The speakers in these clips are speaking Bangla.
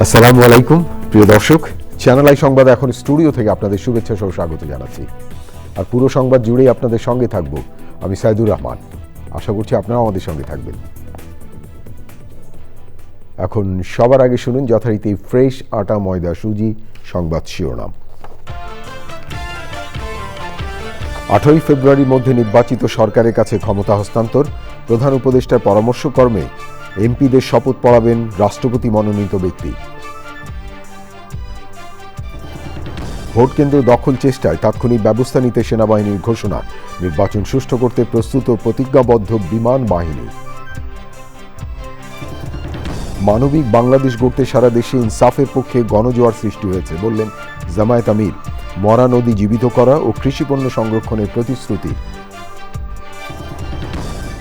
আসসালামু আলাইকুম প্রিয় দর্শক, চ্যানেল আই সংবাদ এখন স্টুডিও থেকে আপনাদের শুভেচ্ছা সহ স্বাগত জানাচ্ছি। আর পুরো সংবাদ জুড়েই আপনাদের সঙ্গে থাকব আমি সাইদুর রহমান। আশা করছি আপনারাও আমাদের সঙ্গে থাকবেন। এখন সবার আগে শুনুন যথারীতি ফ্রেশ আটা ময়দা সুজি সংবাদ শিরোনাম। 8ই ফেব্রুয়ারির মধ্যে নির্বাচিত সরকারের কাছে ক্ষমতা হস্তান্তর, প্রধান উপদেষ্টার পরামর্শক্রমে এমপিদের শপথ পড়াবেন রাষ্ট্রপতি মনোনীত ব্যক্তি। ভোট কেন্দ্র দখল চেষ্টায় তাৎক্ষণিক ব্যবস্থা নিতে সেনাবাহিনীর ঘোষণা, নির্বাচন সুষ্ঠু করতে প্রস্তুত ও প্রতিজ্ঞাবদ্ধ বিমান বাহিনী। মানবিক বাংলাদেশ গড়তে সারা দেশে ইনসাফের পক্ষে গণজোয়ার সৃষ্টি হয়েছে বললেন জামায়াত আমির। মরা নদী জীবিত করা ও কৃষিপণ্য সংরক্ষণের প্রতিশ্রুতি।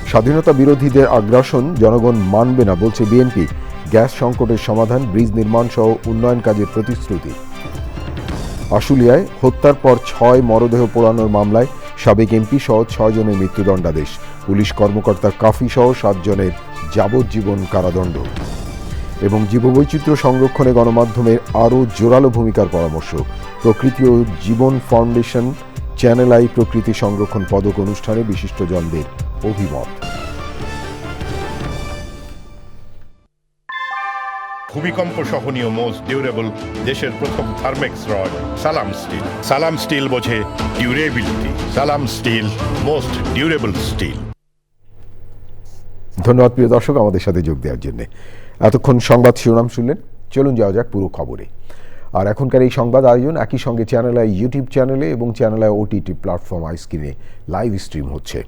স্বাধীনতা বিরোধীদের আগ্রাসন জনগণ মানবে না বলছে বিএনপি, গ্যাস সংকটের সমাধান, ব্রিজ নির্মাণ সহ উন্নয়ন কাজের প্রতিশ্রুতি। আশুলিয়ায় হত্যার পর 6 মরদেহ পোড়ানোর মামলায় সাবেক এমপি সহ 6 জনের মৃত্যুদণ্ডাদেশ, পুলিশ কর্মকর্তা কাফি সহ 7 জনের যাবজ্জীবন কারাদণ্ড। এবং জীববৈচিত্র্য সংরক্ষণে গণমাধ্যমের আরও জোরালো ভূমিকার পরামর্শ। প্রকৃতি ও জীবন ফাউন্ডেশন চ্যানেল আই প্রকৃতি সংরক্ষণ পদক অনুষ্ঠানে বিশিষ্টজনদের অভিমত। ভূমিকম্প সহনীয় মোস্ট ডিউরেবল দেশের প্রথম থার্মেক্স রড সালাম স্টিল। সালাম স্টিল বোঝে ডিউরেবিলিটি। সালাম স্টিল, মোস্ট ডিউরেবল স্টিল। ধন্যবাদ প্রিয় দর্শক আমাদের সাথে যোগ দেওয়ার জন্য। এতক্ষণ সংবাদ শিরোনাম শুনলেন, চলুন যাওয়া যাক পুরো খবরে। আর এখনকার এই সংবাদ আয়োজন একই সঙ্গে চ্যানেল আই ইউটিউব চ্যানেলে এবং channel I OTT platform I স্ক্রিনে লাইভ স্ট্রিম হচ্ছে।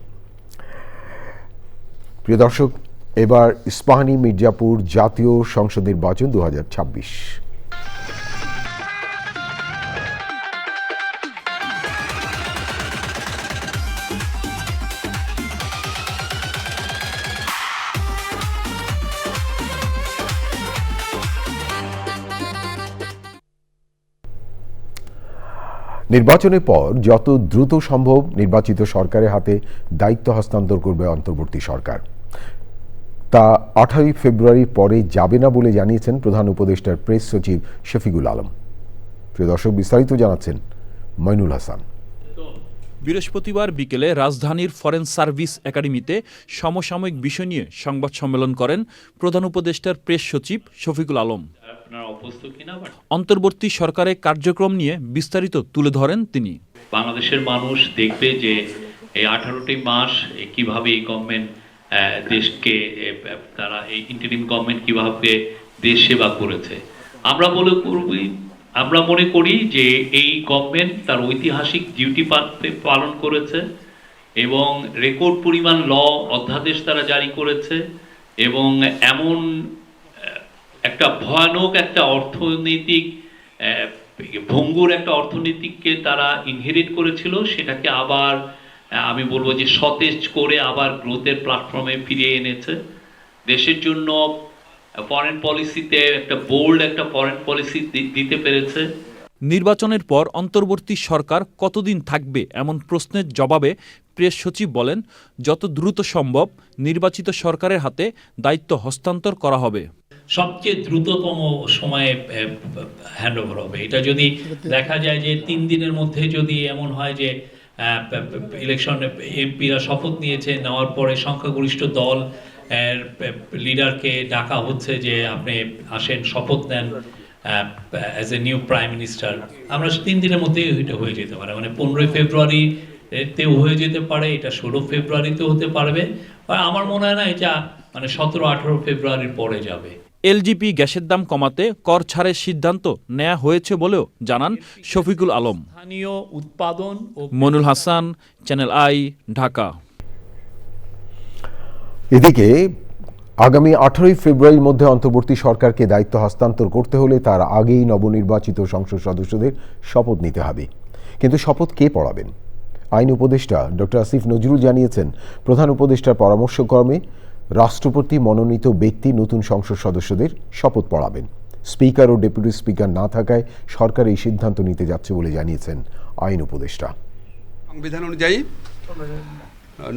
প্রিয় দর্শক, এবার ইস্পাহানি মির্জাপুর জাতীয় সংসদ নির্বাচন 2026। নির্বাচনের পর যত দ্রুত সম্ভব নির্বাচিত সরকারের হাতে দায়িত্ব হস্তান্তর করবে অন্তর্বর্তী সরকার। তা 8ই ফেব্রুয়ারির পরে যাবে না বলে জানিয়েছেন প্রধান উপদেষ্টার প্রেস সচিব শফিকুল আলম। প্রিয় দর্শক, বিস্তারিত জানাচ্ছেন মইনুল হাসান। বৃহস্পতিবার বিকেলে রাজধানীর ফরেন সার্ভিস একাডেমিতে সমসাময়িক বিষয় নিয়ে সংবাদ সম্মেলন করেন প্রধান উপদেষ্টার প্রেস সচিব শফিকুল আলম। অন্তর্বর্তী সরকারের কার্যক্রম নিয়ে বিস্তারিত তুলে ধরেন তিনি। বাংলাদেশের মানুষ দেখবে যে এই 18টি মাস কিভাবে এই গভর্নমেন্ট দেশকে, তারা এই ইন্টারিম গভর্নমেন্ট কিভাবে দেশ সেবা করেছে। আমরা মনে করি যে এই গভর্নমেন্ট তার ঐতিহাসিক ডিউটি পালন করেছে এবং রেকর্ড পরিমাণ অধ্যাদেশ তারা জারি করেছে এবং এমন একটা ভয়ানক একটা অর্থনৈতিক ভঙ্গুর একটা অর্থনীতিকে তারা ইনহেরিট করেছিল, সেটাকে আবার আমি বলবো যে সতেজ করে আবার গ্রোথের প্ল্যাটফর্মে ফিরিয়ে এনেছে। দেশের জন্য ফরেন পলিসিতে একটা বোল্ড একটা ফরেন পলিসি দিতে পেরেছে। নির্বাচনের পর অন্তর্বর্তী সরকার কতদিন থাকবে এমন প্রশ্নের জবাবে প্রেস সচিব বলেন, যত দ্রুত সম্ভব নির্বাচিত সরকারের হাতে দায়িত্ব হস্তান্তর করা হবে। সবচেয়ে দ্রুততম সময়ে হ্যান্ডওভার হবে। এটা যদি দেখা যায় যে 3 দিনের মধ্যে যদি এমন হয় যে ইলেকশন এমপিরা শপথ নিয়েছে, নেওয়ার পরে সংখ্যাগরিষ্ঠ দল লিডারকে ডাকা হচ্ছে যে আপনি আসেন শপথ নেন as a new prime minister, আমরা 3 দিনের মধ্যেই এটা হয়ে যেতে পারে। মানে 15ই ফেব্রুয়ারিতেও হয়ে যেতে পারে, এটা 16 ফেব্রুয়ারিতেও হতে পারবে। আমার মনে হয় না এটা মানে 17-18 ফেব্রুয়ারির পরে যাবে। এলজিপি গ্যাসের দাম কমাতে কর ছাড়ের সিদ্ধান্ত নেওয়া হয়েছে বলেও জানান শফিকুল আলম। স্থানীয় উৎপাদন ও মইনুল হাসান, চ্যানেল আই, ঢাকা। এদিকে আগামী 18ই ফেব্রুয়ারির মধ্যে অন্তর্বর্তী সরকারকে দায়িত্ব হস্তান্তর করতে হলে তার আগেই নবনির্বাচিত সংসদ সদস্যদের শপথ নিতে হবে। কিন্তু শপথ কে পড়াবেন? আইন উপদেষ্টা ডক্টর আসিফ নজরুল জানিয়েছেন, প্রধান উপদেষ্টার পরামর্শক্রমে রাষ্ট্রপতি মনোনীত ব্যক্তি নতুন সংসদ সদস্যদের শপথ পড়াবেন। স্পিকার ও ডেপুটি স্পিকার না থাকায় সরকার এই সিদ্ধান্ত নিতে যাচ্ছে বলে জানিয়েছেন আইন উপদেষ্টা। সংবিধান অনুযায়ী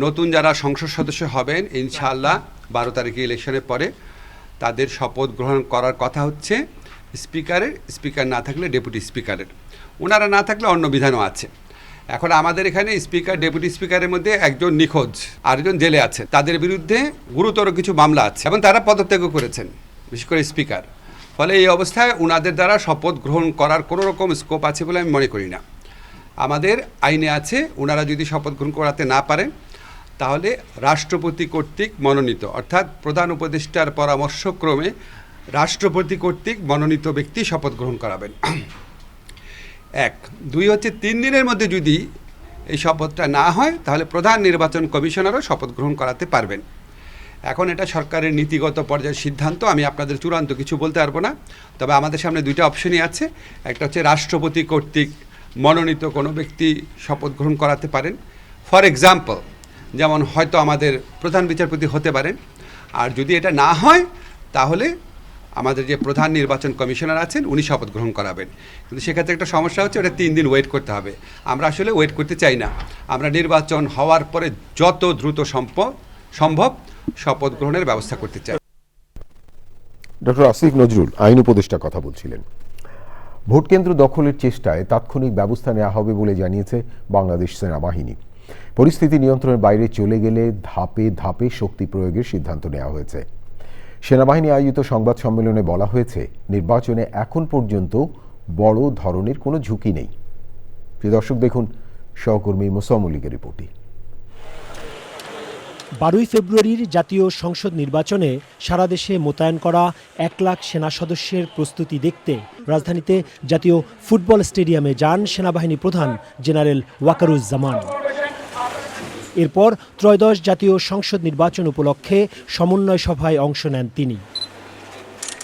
নতুন যারা সংসদ সদস্য হবেন ইনশাআল্লাহ 12 তারিখে ইলেকশনের পরে তাদের শপথ গ্রহণ করার কথা হচ্ছে স্পিকারের, স্পিকার না থাকলে ডেপুটি স্পিকারের, ওনারা না থাকলে অন্য বিধানও আছে। এখন আমাদের এখানে স্পিকার, ডেপুটি স্পিকারের মধ্যে একজন নিখোঁজ, আরেকজন জেলে আছে, তাদের বিরুদ্ধে গুরুতর কিছু মামলা আছে এবং তারা পদত্যাগও করেছেন, বিশেষ করে স্পিকার। ফলে এই অবস্থায় ওনাদের দ্বারা শপথ গ্রহণ করার কোনো রকম স্কোপ আছে বলে আমি মনে করি না। আমাদের আইনে আছে, ওনারা যদি শপথ গ্রহণ করাতে না পারেন তাহলে রাষ্ট্রপতি কর্তৃক মনোনীত, অর্থাৎ প্রধান উপদেষ্টার পরামর্শক্রমে রাষ্ট্রপতি কর্তৃক মনোনীত ব্যক্তি শপথ গ্রহণ করাবেন। 1, 2 হচ্ছে 3 দিনের মধ্যে যদি এই শপথটা না হয় তাহলে প্রধান নির্বাচন কমিশনারও শপথ গ্রহণ করাতে পারবেন। এখন এটা সরকারের নীতিগত পর্যায়ের সিদ্ধান্ত, আমি আপনাদের চূড়ান্ত কিছু বলতে পারবো না। তবে আমাদের সামনে 2টা অপশনই আছে। একটা হচ্ছে রাষ্ট্রপতি কর্তৃক মনোনীত কোনো ব্যক্তি শপথ গ্রহণ করাতে পারেন। ফর এক্সাম্পল, যেমন হয়তো আমাদের প্রধান বিচারপতি হতে পারেন। আর যদি এটা না হয় তাহলে আমাদের যে প্রধান নির্বাচন কমিশনার আছেন উনি শপথ গ্রহণ করাবেন। কিন্তু সেক্ষেত্রে একটা সমস্যা হচ্ছে, ওটা 3 দিন ওয়েট করতে হবে। আমরা আসলে ওয়েট করতে চাই না। আমরা নির্বাচন হওয়ার পরে যত দ্রুত সম্ভব শপথ গ্রহণের ব্যবস্থা করতে চাই। ডক্টর আসিফ নজরুল আইন উপদেষ্টা কথা বলছিলেন। ভোট কেন্দ্র দখলের চেষ্টায় তাৎক্ষণিক ব্যবস্থা নেওয়া হবে বলে জানিয়েছে বাংলাদেশ সেনাবাহিনী। পরিস্থিতি নিয়ন্ত্রণের বাইরে চলে গেলে ধাপে ধাপে শক্তি প্রয়োগের সিদ্ধান্ত নেওয়া হয়েছে। সেনাবাহিনী আয়োজিত সংবাদ সম্মেলনে বলা হয়েছে, নির্বাচনে এখন পর্যন্ত বড় ধরনের কোনো ঝুঁকি নেই। প্রিয় দর্শক, দেখুন সহকর্মী মোসাম্মদ মল্লিকের রিপোর্টটি। 12 ফেব্রুয়ারির জাতীয় সংসদ নির্বাচনে সারা দেশে মোতায়েন করা 1 লাখ সেনা সদস্যের প্রস্তুতি দেখতে রাজধানীতে জাতীয় ফুটবল স্টেডিয়ামে যান সেনাবাহিনী প্রধান জেনারেল ওয়াকারুজ্জামান। এরপর ত্রয়োদশ জাতীয় সংসদ নির্বাচন উপলক্ষে সমন্বয় সভায় অংশ নেন তিনি।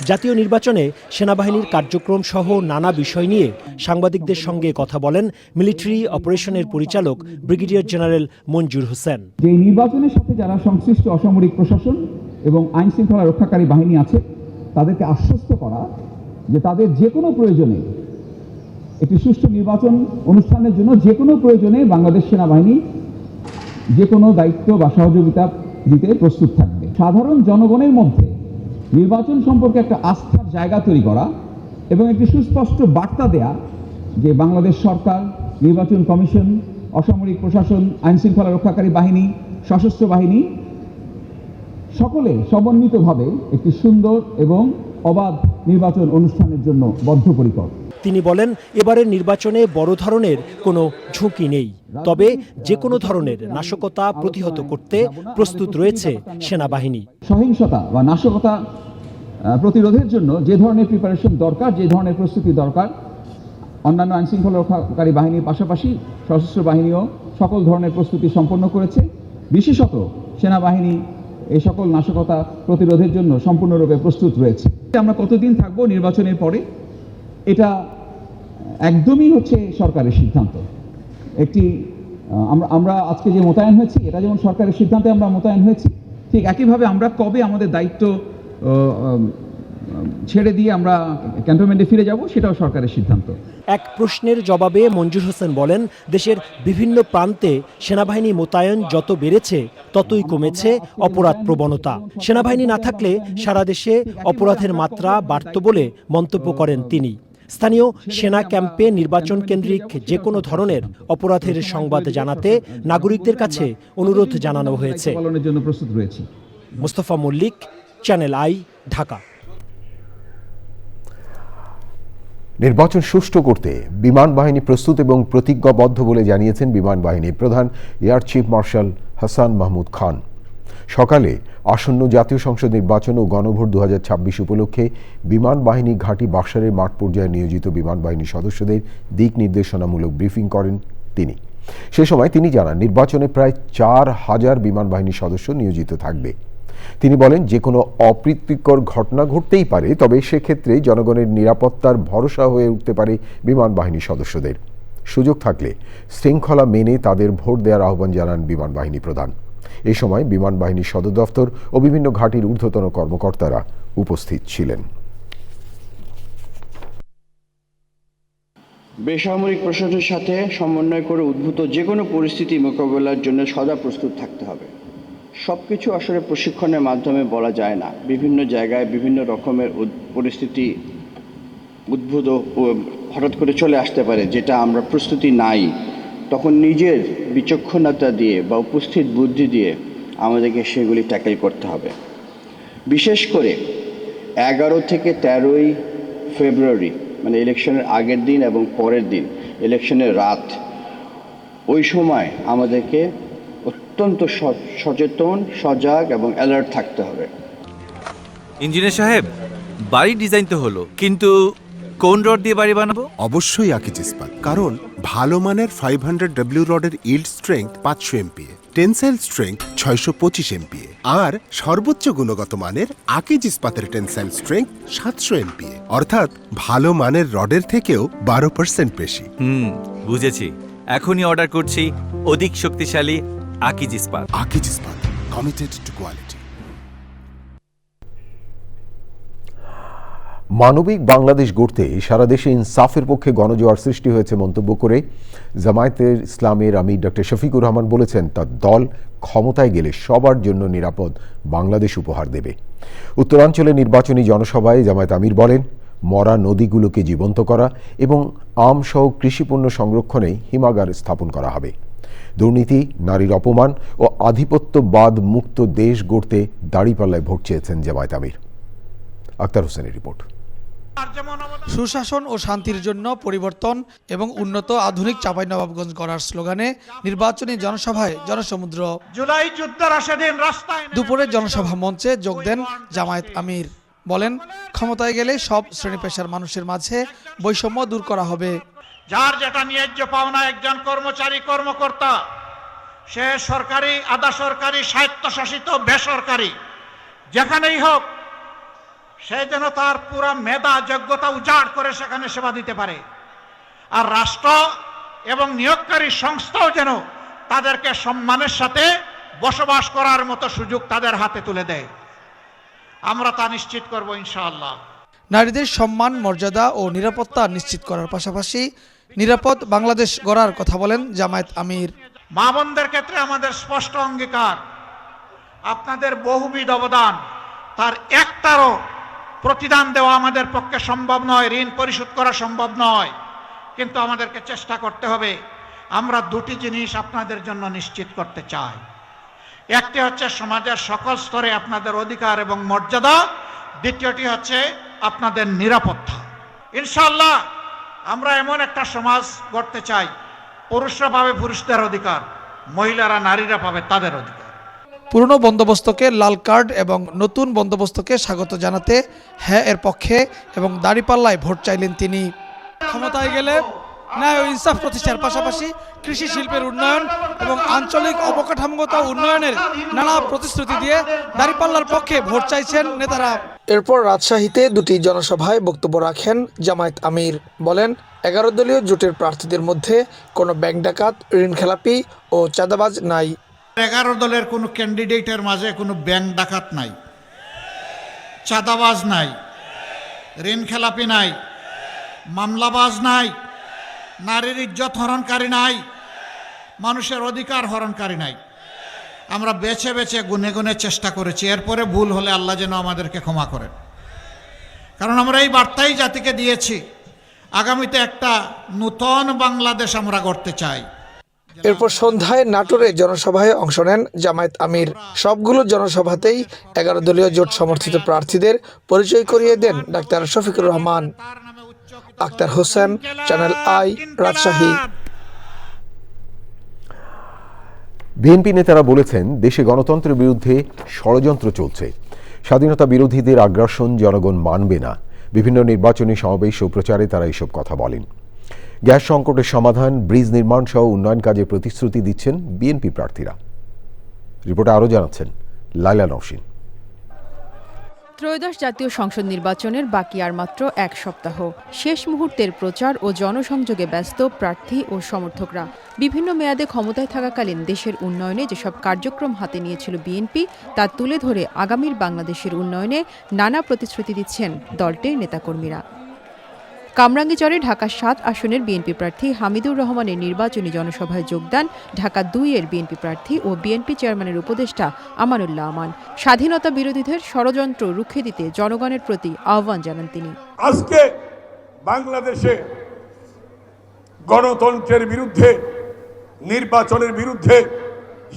জাতীয় নির্বাচনে সেনাবাহিনীর কার্যক্রম সহ নানা বিষয় নিয়ে সাংবাদিকদের সঙ্গে কথা বলেন মিলিটারি অপারেশনের পরিচালক ব্রিগেডিয়ার জেনারেল মঞ্জুর হোসেন। যে নির্বাচনের সাথে যারা সংশ্লিষ্ট অসামরিক প্রশাসন এবং আইন শৃঙ্খলা রক্ষাকারী বাহিনী আছে তাদেরকে আশ্বস্ত করা যে তাদের যে কোনো প্রয়োজনে, একটি সুষ্ঠু নির্বাচন অনুষ্ঠানের জন্য যে কোনো প্রয়োজনে বাংলাদেশ সেনাবাহিনী যে কোনো দায়িত্ব বা সহযোগিতা দিতে প্রস্তুত থাকবে। সাধারণ জনগণের মধ্যে নির্বাচন সম্পর্কে একটা আস্থার জায়গা তৈরি করা এবং একটি সুস্পষ্ট বার্তা দেয়া যে বাংলাদেশ সরকার, নির্বাচন কমিশন, অসামরিক প্রশাসন, আইন শৃঙ্খলা রক্ষাকারী বাহিনী, সশস্ত্র বাহিনী সকলে সমন্বিতভাবে একটি সুন্দর এবং অবাধ নির্বাচন অনুষ্ঠানের জন্য বদ্ধপরিকর। তিনি বলেন, এবারের নির্বাচনে বড় ধরনের কোনো ঝুঁকি নেই, তবে যে কোনো ধরনের নাশকতা প্রতিহত করতে প্রস্তুত রয়েছে সেনাবাহিনী। সহিংসতা বা নাশকতা প্রতিরোধের জন্য যে ধরনের প্রিপারেশন দরকার, যে ধরনের প্রস্তুতি দরকার, অন্যান্য আইন শৃঙ্খলা রক্ষাকারী বাহিনীর পাশাপাশি সশস্ত্র বাহিনীও সকল ধরনের প্রস্তুতি সম্পন্ন করেছে। বিশেষত সেনাবাহিনী এই সকল নাশকতা প্রতিরোধের জন্য সম্পূর্ণরূপে প্রস্তুত রয়েছে। আমরা কতদিন থাকবো নির্বাচনের পরে, এটা একদমই হচ্ছে সরকারের সিদ্ধান্ত। আমরা আজকে যে মোতায়েন হয়েছি, এটা যেমন সরকারের সিদ্ধান্তে আমরা মোতায়েন হয়েছি, ঠিক একইভাবে আমরা কবে আমাদের দায়িত্ব ছেড়ে দিয়ে আমরা ক্যান্টনমেন্টে ফিরে যাব সেটাও সরকারের সিদ্ধান্ত। এক প্রশ্নের জবাবে মঞ্জুর হোসেন বলেন, দেশের বিভিন্ন প্রান্তে সেনাবাহিনী মোতায়েন যত বেড়েছে ততই কমেছে অপরাধ প্রবণতা। সেনাবাহিনী না থাকলে সারা দেশে অপরাধের মাত্রা বাড়ত বলে মন্তব্য করেন তিনি। স্থানীয় সেনা ক্যাম্পে নির্বাচন কেন্দ্রিক যে কোনো ধরনের অপরাধের সংবাদ জানাতে নাগরিকদের কাছে অনুরোধ জানানো হয়েছে। Mostafa Mallik, channel I, Dhaka. নির্বাচন সুষ্ঠু করতে বিমান বাহিনী প্রস্তুত এবং প্রতিজ্ঞাবদ্ধ বলে জানিয়েছেন বিমান বাহিনীর প্রধান air chief marshal Hasan Mahmud Khan. সকালে আসন্ন জাতীয় সংসদ নির্বাচন ও গণভোট 2026 উপলক্ষে বিমান বাহিনী ঘাঁটি বাকশালের মাঠ পর্যায়ে নিয়োজিত বিমান বাহিনীর সদস্যদের দিক নির্দেশনামূলক ব্রিফিং করেন তিনি। সে সময় তিনি জানান, নির্বাচনে প্রায় 4000 বিমান বাহিনীর সদস্য নিয়োজিত থাকবে। তিনি বলেন, যে কোনো অপ্রীতিকর ঘটনা ঘটতেই পারে, তবে সেক্ষেত্রে জনগণের নিরাপত্তার ভরসা হয়ে উঠতে পারে বিমান বাহিনীর সদস্যদের। সুযোগ থাকলে শৃঙ্খলা মেনে তাদের ভোট দেওয়ার আহ্বান জানান বিমান বাহিনী প্রধান। এ সময় বিমান বাহিনীর সদর দফতর ও বিভিন্ন ঘাঁটির ঊর্ধ্বতন কর্মকর্তারা উপস্থিত ছিলেন। বেসামরিক প্রশাসনের সাথে সমন্বয় করে উদ্ভূত যে কোনো পরিস্থিতি মোকাবেলার জন্য সদা প্রস্তুত থাকতে হবে। সব কিছু আসলে প্রশিক্ষণের মাধ্যমে বলা যায় না। বিভিন্ন জায়গায় বিভিন্ন রকমের পরিস্থিতি উদ্ভূত হঠাৎ করে চলে আসতে পারে, যেটা আমরা প্রস্তুতি নাই, তখন নিজের বিচক্ষণতা দিয়ে বা উপস্থিত বুদ্ধি দিয়ে আমাদেরকে সেগুলি ট্যাকেল করতে হবে। বিশেষ করে 11 থেকে 13ই ফেব্রুয়ারি মানে ইলেকশনের আগের দিন এবং পরের দিন ইলেকশনের রাত, ওই সময় আমাদেরকে অত্যন্ত সচেতন, সজাগ এবং অ্যালার্ট থাকতে হবে। ইঞ্জিনিয়ার সাহেব, বাড়ির ডিজাইন তো হলো, কিন্তু কোন রড দিয়ে বাড়ি বানাবো? অবশ্যই আকিজ ইস্পাত, কারণ ভালো মানের 500W রডের yield strength 500 MPa, tensile strength 625 MPa, আর সর্বোচ্চ গুণগত মানের আকিজ ইস্পাতের টেনসাইল স্ট্রেংথ 700 MPa, অর্থাৎ ভালো মানের রডের থেকেও 12% বেশি। বুঝেছি, এখনই অর্ডার করছি অধিক শক্তিশালী আকিজ ইস্পাত। আকিজ ইস্পাত, কমিটেড টু কোয়ালিটি। মানবিক বাংলাদেশ গড়তে সারা দেশে ইনসাফের পক্ষে গণজোয়ার সৃষ্টি হয়েছে মন্তব্য করে জামায়াতে ইসলামের আমির ডক্টর শফিকুর রহমান বলেছেন, তার দল ক্ষমতায় গেলে সবার জন্য নিরাপদ বাংলাদেশ উপহার দেবে। উত্তরাঞ্চলে নির্বাচনী জনসভায় জামায়াত আমির বলেন, মরা নদীগুলোকে জীবন্ত করা এবং আমসহ কৃষিপণ্য সংরক্ষণে হিমাগার স্থাপন করা হবে। দুর্নীতি, নারীর অপমান ও আধিপত্যবাদ মুক্ত দেশ গড়তে দাঁড়িপাল্লায় ভোট চেয়েছেন জামায়াত আমির। আক্তার হোসেনের রিপোর্ট। সুশাসন ও শান্তির জন্য পরিবর্তন এবং উন্নত আধুনিক চাঁপাইনবাবগঞ্জ গড়ার স্লোগানে নির্বাচনী জনসভায় জনসমুদ্র। জুলাই যুদ্ধের সেদিন রাস্তায় দুপুরে জনসভা মঞ্চে যোগ দেন জামায়াত আমির। বলেন, ক্ষমতায় গেলে সব শ্রেণী পেশার মানুষের মাঝে বৈষম্য দূর করা হবে। যার যেটা ন্যায্য পাওনা, একজন কর্মচারী কর্মকর্তা, সে সরকারি, আধা সরকারি, স্বায়ত্তশাসিত, বেসরকারি, যেখানেই হোক, সে যেন তার পুরা মেধা যোগ্যতা উজাড় করে সেখানে সেবা দিতে পারে। আর রাষ্ট্র এবং নিয়োগকারী সংস্থাও যেন তাদেরকে সম্মানের সাথে বসবাস করার মতো সুযোগ তাদের হাতে তুলে দেয়। আমরা তা নিশ্চিত করব ইনশাআল্লাহ। নারীদের সম্মান, মর্যাদা ও নিরাপত্তা নিশ্চিত করার পাশাপাশি নিরাপদ বাংলাদেশ গড়ার কথা বলেন জামায়াত আমির। মা বোনদের ক্ষেত্রে আমাদের স্পষ্ট অঙ্গীকার, আপনাদের বহুবিধ অবদান, তার একটারও প্রতিদান দেওয়া আমাদের পক্ষে সম্ভব নয়, ঋণ পরিশোধ করা সম্ভব নয়, কিন্তু আমাদেরকে চেষ্টা করতে হবে। আমরা দুটি জিনিস আপনাদের জন্য নিশ্চিত করতে চাই। একটি হচ্ছে সমাজের সকল স্তরে আপনাদের অধিকার এবং মর্যাদা, দ্বিতীয়টি হচ্ছে আপনাদের নিরাপত্তা। ইনশাআল্লাহ আমরা এমন একটা সমাজ গড়তে চাই, পুরুষরা পাবে পুরুষদের অধিকার, মহিলারা, নারীরা পাবে তাদের অধিকার। পুরনো বন্দোবস্তকে লাল কার্ড এবং নতুন বন্দোবস্তকে স্বাগত জানাতে হ্যাঁ এর পক্ষে এবং দাঁড়িপাল্লায় ভোট চাইলেন তিনি। ক্ষমতায় গেলে ন্যায় ও ইনসাফ প্রতিষ্ঠার পাশাপাশি কৃষি শিল্পের উন্নয়ন এবং আঞ্চলিক অবকাঠামোগত উন্নয়নের নানা প্রতিশ্রুতি দিয়ে দাঁড়িপাল্লার পক্ষে ভোট চাইছেন নেতারা। এরপর রাজশাহীতে দুটি জনসভায় বক্তব্য রাখেন জামায়াত আমির। বলেন, 11 দলীয় জোটের প্রার্থীদের মধ্যে কোনো ব্যাংক ডাকাত, ঋণ খেলাপি ও চাঁদাবাজ নাই। 11 দলের কোনো ক্যান্ডিডেটের মাঝে কোনো ব্যাংক ডাকাত নাই, চাঁদাবাজ নাই, ঋণ খেলাপি নাই, মামলাবাজ নাই, নারীর ইজ্জত হরণকারী নাই, মানুষের অধিকার হরণকারী নাই। আমরা বেছে বেছে গুনে গুনে চেষ্টা করেছি। এরপরে ভুল হলে আল্লাহ যেন আমাদেরকে ক্ষমা করেন, কারণ আমরা এই বার্তাই জাতিকে দিয়েছি, আগামীতে একটা নূতন বাংলাদেশ আমরা গড়তে চাই। এরপর সন্ধ্যায় নাটোরে জনসভায় অংশ নেন জামায়াত আমির। সবগুলো জনসভাতেই 11 দলীয় জোট সমর্থিত প্রার্থীদের পরিচয় করিয়ে দেন doctor Shafiqur Rahman. Akhtar Hossain, channel I, Rajshahi. BNP নেতারা বলেছেন, দেশে গণতন্ত্রের বিরুদ্ধে ষড়যন্ত্র চলছে। স্বাধীনতা বিরোধীদের আগ্রাসন জনগণ মানবে না। বিভিন্ন নির্বাচনী সমাবেশ ও প্রচারে তারা এসব কথা বলেন। গ্যাস সংকটের সমাধান, ব্রিজ নির্মাণ সহ উন্নয়ন কাজে প্রতিশ্রুতি দিচ্ছেন বিএনপি প্রার্থীরা। রিপোর্টে আরও জানাচ্ছেন লাইলা নওশিন। ত্রয়োদশ জাতীয় সংসদ নির্বাচনের বাকি আর মাত্র 1 সপ্তাহ। শেষ মুহূর্তের প্রচার ও জনসংযোগে ব্যস্ত প্রার্থী ও সমর্থকরা। বিভিন্ন মেয়াদে ক্ষমতায় থাকাকালীন দেশের উন্নয়নে যেসব কার্যক্রম হাতে নিয়েছিল বিএনপি, তা তুলে ধরে আগামীর বাংলাদেশের উন্নয়নে নানা প্রতিশ্রুতি দিচ্ছেন দলটির নেতাকর্মীরা। কামরাঙ্গীরচরে ঢাকা 7 আসনের বিএনপি প্রার্থী হামিদুর রহমানের নির্বাচনী জনসভায় যোগদান ঢাকা 2-এর বিএনপি প্রার্থী ও বিএনপি চেয়ারম্যানের উপদেষ্টা আমানুল্লাহ আমান। স্বাধীনতা বিরোধীদের ষড়যন্ত্র রুখে দিতে জনগণের প্রতি আহ্বান জানান তিনি। আজকে বাংলাদেশে গণতন্ত্রের বিরুদ্ধে, নির্বাচনের বিরুদ্ধে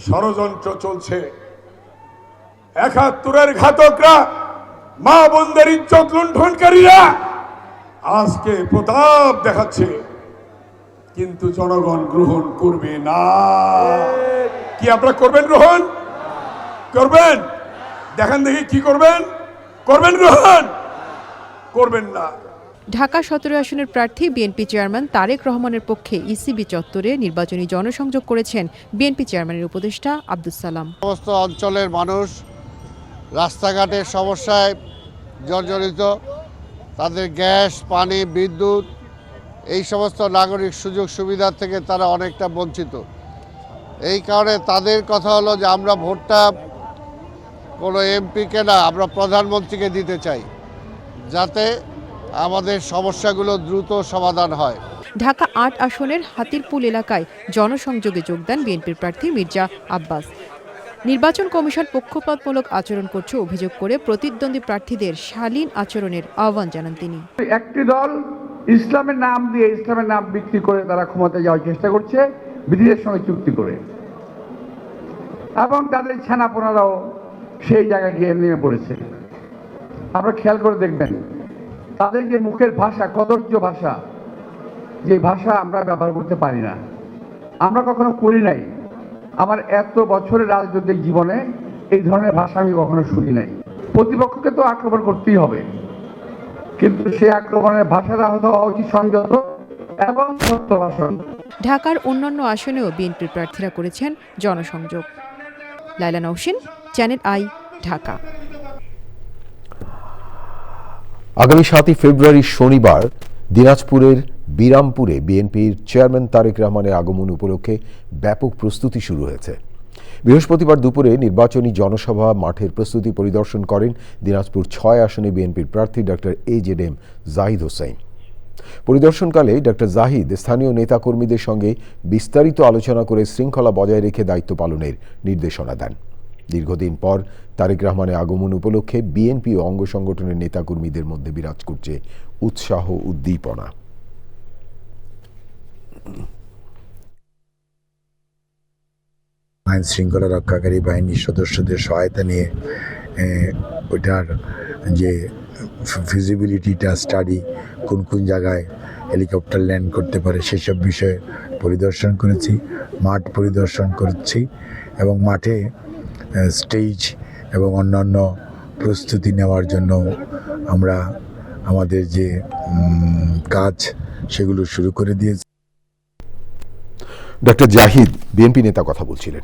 ষড়যন্ত্র চলছে। ৭১-এর ঘাতকরা, মা বোনদের ইজ্জত লুণ্ঠনকারীরা আজকে প্রতাপ দেখাচ্ছে, কিন্তু জনগণ গ্রহণ করবে না। কি আপনারা করবেন গ্রহণ? করবেন? দেখেন দেখি কি করবেন? করবেন গ্রহণ? করবেন না। ঢাকা ১৭ আসনের প্রার্থী বিএনপি চেয়ারম্যান তারেক রহমানের পক্ষে ইসিবি চত্বরে নির্বাচনী জনসংযোগ করেছেন বিএনপি চেয়ারম্যানের উপদেষ্টা আব্দুস সালাম। সমস্ত অঞ্চলের মানুষ রাস্তাঘাটের সমস্যায় জর্জরিত, তাদের গ্যাস, পানি, বিদ্যুৎ এই সমস্ত নাগরিক সুযোগ সুবিধা থেকে তারা অনেকটা বঞ্চিত। এই কারণে তাদের কথা হলো যে আমরা ভোটটা কোনো এমপিকে না, আমরা প্রধানমন্ত্রীকে দিতে চাই, যাতে আমাদের সমস্যাগুলো দ্রুত সমাধান হয়। ঢাকা ৮ আসনের হাতিরপুল এলাকায় জনসংযোগে যোগ দেন বিএনপির প্রার্থী মির্জা আব্বাস। নির্বাচন কমিশন পক্ষপাতমূলক আচরণ করছে অভিযোগ করে প্রতিদ্বন্দ্বী প্রার্থীদের শালীন আচরণের আহ্বান জানান তিনি। একটি দল ইসলামের নাম দিয়ে, ইসলামের নাম বিক্রি করে তারা ক্ষমতায় যাওয়ার চেষ্টা করছে, বিদেশের সঙ্গে চুক্তি করে, এবং তাদের ছানাপোনারাও সেই জায়গায় গিয়ে নেমে পড়েছে। আপনারা খেয়াল করে দেখবেন তাদের যে মুখের ভাষা, কদর্য ভাষা, যে ভাষা আমরা ব্যবহার করতে পারি না, আমরা কখনো করি নাই। আমার এত বছরের রাজনৈতিক জীবনে এই ধরনের ভাষা আমি কখনো শুনি নাই। প্রতিপক্ষকে তো আক্রমণ করতেই হবে, কিন্তু সেই আক্রমণের ভাষাটা হয়তো উচিত সংযত এবং সত্য ভাষণ। ঢাকার অন্যান্য আসনেও বিএনপির প্রার্থীরা করেছেন জনসংযোগ। লাইলা নওশিন, চ্যানেল আই, ঢাকা। আগামী ৭ই ফেব্রুয়ারি শনিবার দিনাজপুরের বিরামপুরে বিএনপির চেয়ারম্যান তারেক রহমানের আগমন উপলক্ষে ব্যাপক প্রস্তুতি শুরু হয়েছে। বৃহস্পতিবার দুপুরে নির্বাচনী জনসভা মাঠের প্রস্তুতি পরিদর্শন করেন দিনাজপুর ৬ আসনে বিএনপির প্রার্থী ডক্টর AZM জাহিদ হোসেন। পরিদর্শনকালে ডক্টর জাহিদ স্থানীয় নেতাকর্মীদের সঙ্গে বিস্তারিত আলোচনা করে শৃঙ্খলা বজায় রেখে দায়িত্ব পালনের নির্দেশনা দেন। দীর্ঘদিন পর তারেক রহমানের আগমন উপলক্ষে বিএনপি ও অঙ্গ সংগঠনের নেতাকর্মীদের মধ্যে বিরাজ করছে উৎসাহ উদ্দীপনা। আইন শৃঙ্খলা রক্ষাকারী বাহিনীর সদস্যদের সহায়তা নিয়ে ওইটার যে ফিজিবিলিটিটা স্টাডি, কোন কোন জায়গায় হেলিকপ্টার ল্যান্ড করতে পারে সেসব বিষয়ে পরিদর্শন করেছি, মাঠ পরিদর্শন করছি এবং মাঠে স্টেজ এবং অন্যান্য প্রস্তুতি নেওয়ার জন্য আমরা আমাদের যে কাজ সেগুলো শুরু করে দিয়েছি। ডক্টর জাহিদ বিএনপি নেতা কথা বলছিলেন।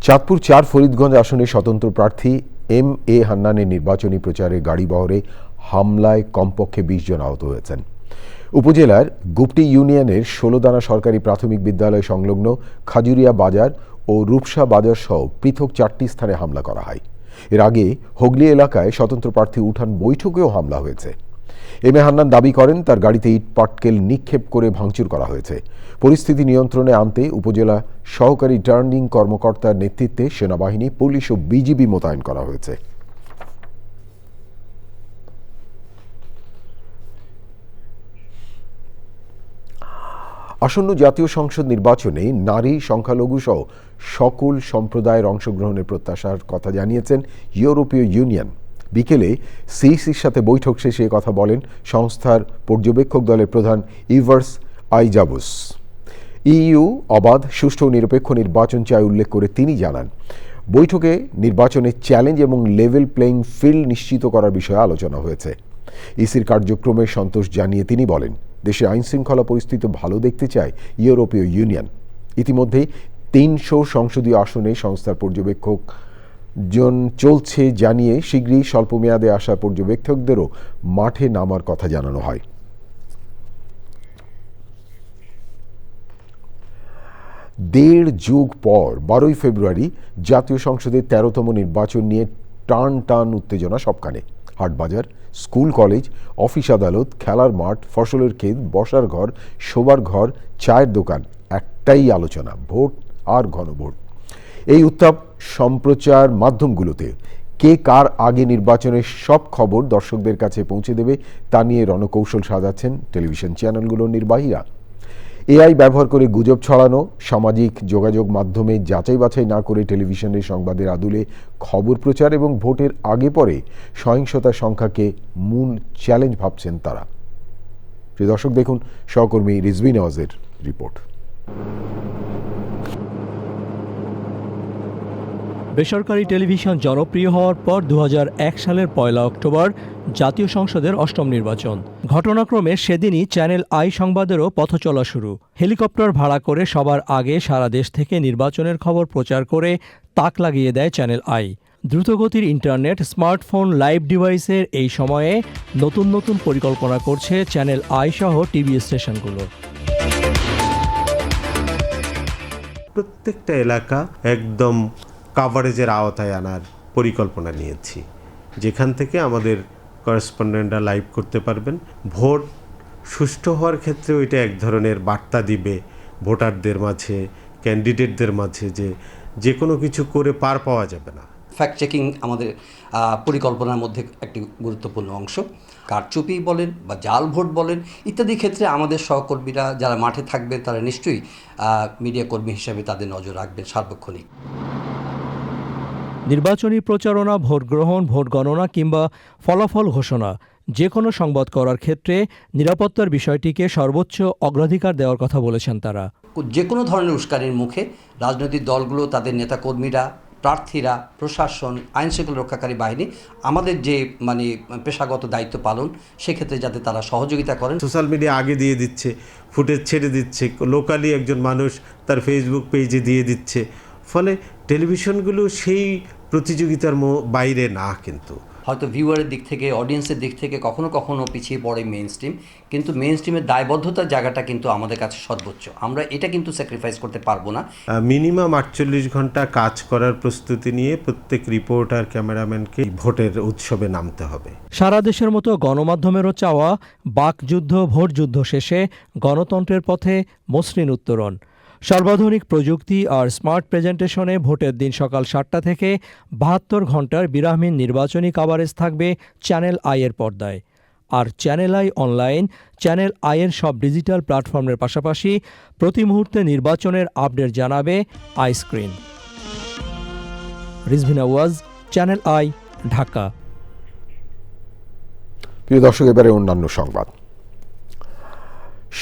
চাঁদপুর ৪ ফরিদগঞ্জ আসনে স্বতন্ত্র প্রার্থী MA হান্নানের নির্বাচনী প্রচারে গাড়িবহরে হামলায় কমপক্ষে ২০ জন আহত হয়েছেন। উপজেলার গুপটি ইউনিয়নের ১৬ দানা সরকারি প্রাথমিক বিদ্যালয় সংলগ্ন খাজুরিয়া বাজার ও রূপসা বাজার সহ পৃথক ৪টি স্থানে হামলা করা হয়। এর আগে হুগলি এলাকায় স্বতন্ত্র প্রার্থী উঠান বৈঠকেও হামলা হয়েছে। MA হান্নান দাবি করেন তার গাড়িতে ইট পাটকেল নিক্ষেপ করে ভাঙচুর করা হয়েছে। পরিস্থিতি নিয়ন্ত্রণে আনতে উপজেলা সহকারী রিটার্নিং কর্মকর্তার নেতৃত্বে সেনাবাহিনী, পুলিশ ও বিজিবি মোতায়েন করা হয়েছে। আসন্ন জাতীয় সংসদ নির্বাচনে নারী, সংখ্যালঘু সহ সকল সম্প্রদায়ের অংশগ্রহণের প্রত্যাশার কথা জানিয়েছেন ইউরোপীয় ইউনিয়ন। বিকেলে সিইসির সাথে বৈঠক শেষে কথা বলেন সংস্থার পর্যবেক্ষক দলের প্রধান ইভার্স আইজাবুস। ইইউ অবাধ, সুষ্ঠু ও নিরপেক্ষ নির্বাচন চায় উল্লেখ করে তিনি জানান, বৈঠকে নির্বাচনের চ্যালেঞ্জ এবং লেভেল প্লেইং ফিল্ড নিশ্চিত করার বিষয়ে আলোচনা হয়েছে। ইসির কার্যক্রমে সন্তোষ জানিয়ে তিনি বলেন, দেশে আইনশৃঙ্খলা পরিস্থিতি ভালো দেখতে চায় ইউরোপীয় ইউনিয়ন। ইতিমধ্যে ৩০০ সংসদীয় আসনে সংস্থার পর্যবেক্ষক চলছে জানিয়ে শীঘ্রই স্বল্পমেয়াদে আসা পর্যবেক্ষকদেরও মাঠে নামার কথা জানানো হয়। দেড় যুগ পর ১২ই ফেব্রুয়ারি জাতীয় সংসদের ১৩তম নির্বাচন নিয়ে টান উত্তেজনা সবখানে। হাটবাজার, স্কুল, কলেজ, অফিস, আদালত, খেলার মাঠ, ফসলের ক্ষেত, বসার ঘর, শোবার ঘর, চায়ের দোকান, একটাই আলোচনা, ভোট আর ঘনভোট। এই উত্তাপ সম্প্রচার মাধ্যমগুলোতে কে কার আগে নির্বাচনের সব খবর দর্শকদের কাছে পৌঁছে দেবে তা নিয়ে রণকৌশল সাজাচ্ছেন টেলিভিশন চ্যানেলগুলোর নির্বাহীরা। এআই ব্যবহার করে গুজব ছড়ানো, সামাজিক যোগাযোগ মাধ্যমে যাচাই বাছাই না করে টেলিভিশনের সংবাদের আদলে খবর প্রচার এবং ভোটের আগে পরে সহিংসতার সংখ্যাকে মূল চ্যালেঞ্জ ভাবছেন তারা। প্রিয় দর্শক, দেখুন সহকর্মী রিজভী নওয়াজের রিপোর্ট। বেসরকারি টেলিভিশন জনপ্রিয় হওয়ার পর 2001 সালের 1 অক্টোবর জাতীয় সংসদের 8ম নির্বাচন। ঘটনাক্রমে সেদিনই চ্যানেল আই সংবাদেরও পথচলা শুরু। হেলিকপ্টার ভাড়া করে সবার আগে সারা দেশ থেকে নির্বাচনের খবর প্রচার করে তাক লাগিয়ে দেয় চ্যানেল আই। দ্রুতগতির ইন্টারনেট, স্মার্টফোন, লাইভ ডিভাইসের এই সময়ে নতুন নতুন পরিকল্পনা করছে চ্যানেল আই সহ টিভি স্টেশনগুলো। প্রত্যেকটা এলাকা একদম কাভারেজের আওতায় আনার পরিকল্পনা নিয়েছি, যেখান থেকে আমাদের করেসপন্ডেন্টরা লাইভ করতে পারবেন। ভোট সুষ্ঠু হওয়ার ক্ষেত্রে ওইটা এক ধরনের বার্তা দিবে ভোটারদের মাঝে, ক্যান্ডিডেটদের মাঝে, যে কোনো কিছু করে পার পাওয়া যাবে না। ফ্যাক্ট চেকিং আমাদের পরিকল্পনার মধ্যে একটি গুরুত্বপূর্ণ অংশ। কারচুপি বলেন বা জাল ভোট বলেন ইত্যাদি ক্ষেত্রে আমাদের সহকর্মীরা যারা মাঠে থাকবেন তারা নিশ্চয়ই মিডিয়া কর্মী হিসেবে তাদের নজর রাখবেন সার্বক্ষণিক। নির্বাচনী প্রচারণা, ভোট গ্রহণ, ভোট গণনা কিংবা ফলাফল ঘোষণা যে কোনো সংবাদ করার ক্ষেত্রে নিরাপত্তার বিষয়টিকে সর্বোচ্চ অগ্রাধিকার দেওয়ার কথা বলেছেন তারা। যে কোনো ধরনের উস্কানির মুখে রাজনৈতিক দলগুলো, তাদের নেতাকর্মীরা, প্রার্থীরা, প্রশাসন, আইনশৃঙ্খলা রক্ষাকারী বাহিনী আমাদের যে পেশাগত দায়িত্ব পালন সেক্ষেত্রে যাতে তারা সহযোগিতা করেন। সোশ্যাল মিডিয়া আগে দিয়ে দিচ্ছে, ফুটেজ ছেড়ে দিচ্ছে, লোকালি একজন মানুষ তার ফেসবুক পেজে দিয়ে দিচ্ছে, ফলে টেলিভিশনগুলো সেই প্রতিযোগিতার বাইরে না। কিন্তু হয়তো ভিউয়ারের দিক থেকে, অডিয়েন্সের দিক থেকে কখনো কখনো পিছিয়ে পড়ে মেইন স্ট্রিম, কিন্তু মেইন স্ট্রিমের দায়বদ্ধতার জায়গাটা কিন্তু আমাদের কাছে সর্বোচ্চ। আমরা এটা কিন্তু স্যাক্রিফাইস করতে পারবো না। মিনিমাম 48 ঘন্টা কাজ করার প্রস্তুতি নিয়ে প্রত্যেক রিপোর্টার, ক্যামেরাম্যানকে ভোটের উৎসবে নামতে হবে। সারা দেশের মতো গণমাধ্যমেরও চাওয়া বাকযুদ্ধ, ভোটযুদ্ধ শেষে গণতন্ত্রের পথে মসৃণ উত্তরণ। সর্বাধুনিক প্রযুক্তি আর স্মার্ট প্রেজেন্টেশনে ভোটের দিন সকাল 7টা থেকে 72 ঘন্টার বিরামহীন নির্বাচনী কাভারেজ থাকবে চ্যানেল আইয়ের পর্দায়। আর চ্যানেল আই অনলাইন, চ্যানেল আইয়ের সব ডিজিটাল প্ল্যাটফর্মের পাশাপাশি প্রতি মুহূর্তে নির্বাচনের আপডেট জানাবে I screen. Rizvi Nawaz, channel I, Dhaka. প্রিয় দর্শক, এবারে অন্যান্য সংবাদ।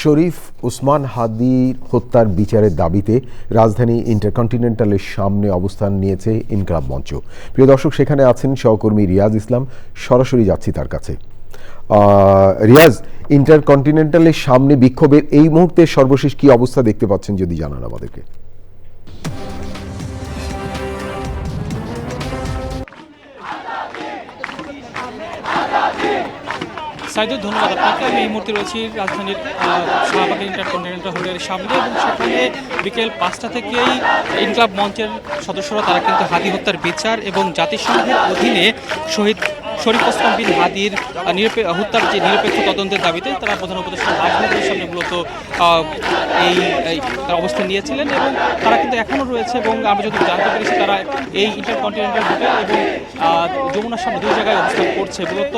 শরীফ ওসমান হাদির হত্যার বিচারের দাবিতে রাজধানী ইন্টারকন্টিনেন্টালের সামনে অবস্থান নিয়েছে ইনকলাব মঞ্চ। প্রিয় দর্শক, সেখানে আছেন সহকর্মী রিয়াজ ইসলাম, সরাসরি যাচ্ছি তার কাছে। রিয়াজ, ইন্টারকন্টিনেন্টালের সামনে বিক্ষোভের এই মুহূর্তে সর্বশেষ কি অবস্থা দেখতে পাচ্ছেন যদি জানান আমাদেরকে। সাইদুল, ধন্যবাদ আপনাকে। আমি এই মুহূর্তে রয়েছি রাজধানীর শাহবাগ ইন্টারকন্টিনেন্টাল হোটেলের সামনে, এবং সেখানে বিকেল 5টা থেকেই ইনকলাব মঞ্চের সদস্যরা তারা কিন্তু হাদি হত্যার বিচার এবং জাতিসংঘের অধীনে শহীদ শরীফ ওসমান বিন হাদির হত্যার যে নিরপেক্ষ তদন্তের দাবিতে তারা প্রধান উপদেষ্টা রাজনীতির সামনে মূলত তারা অবস্থান নিয়েছিলেন, এবং তারা কিন্তু এখনও রয়েছে। এবং আমরা যদি জানতে পেরেছি তারা এই ইন্টারকন্টিনেন্টাল হোটেল এবং যমুনার সামনে দুই জায়গায় অবস্থান করছে। মূলত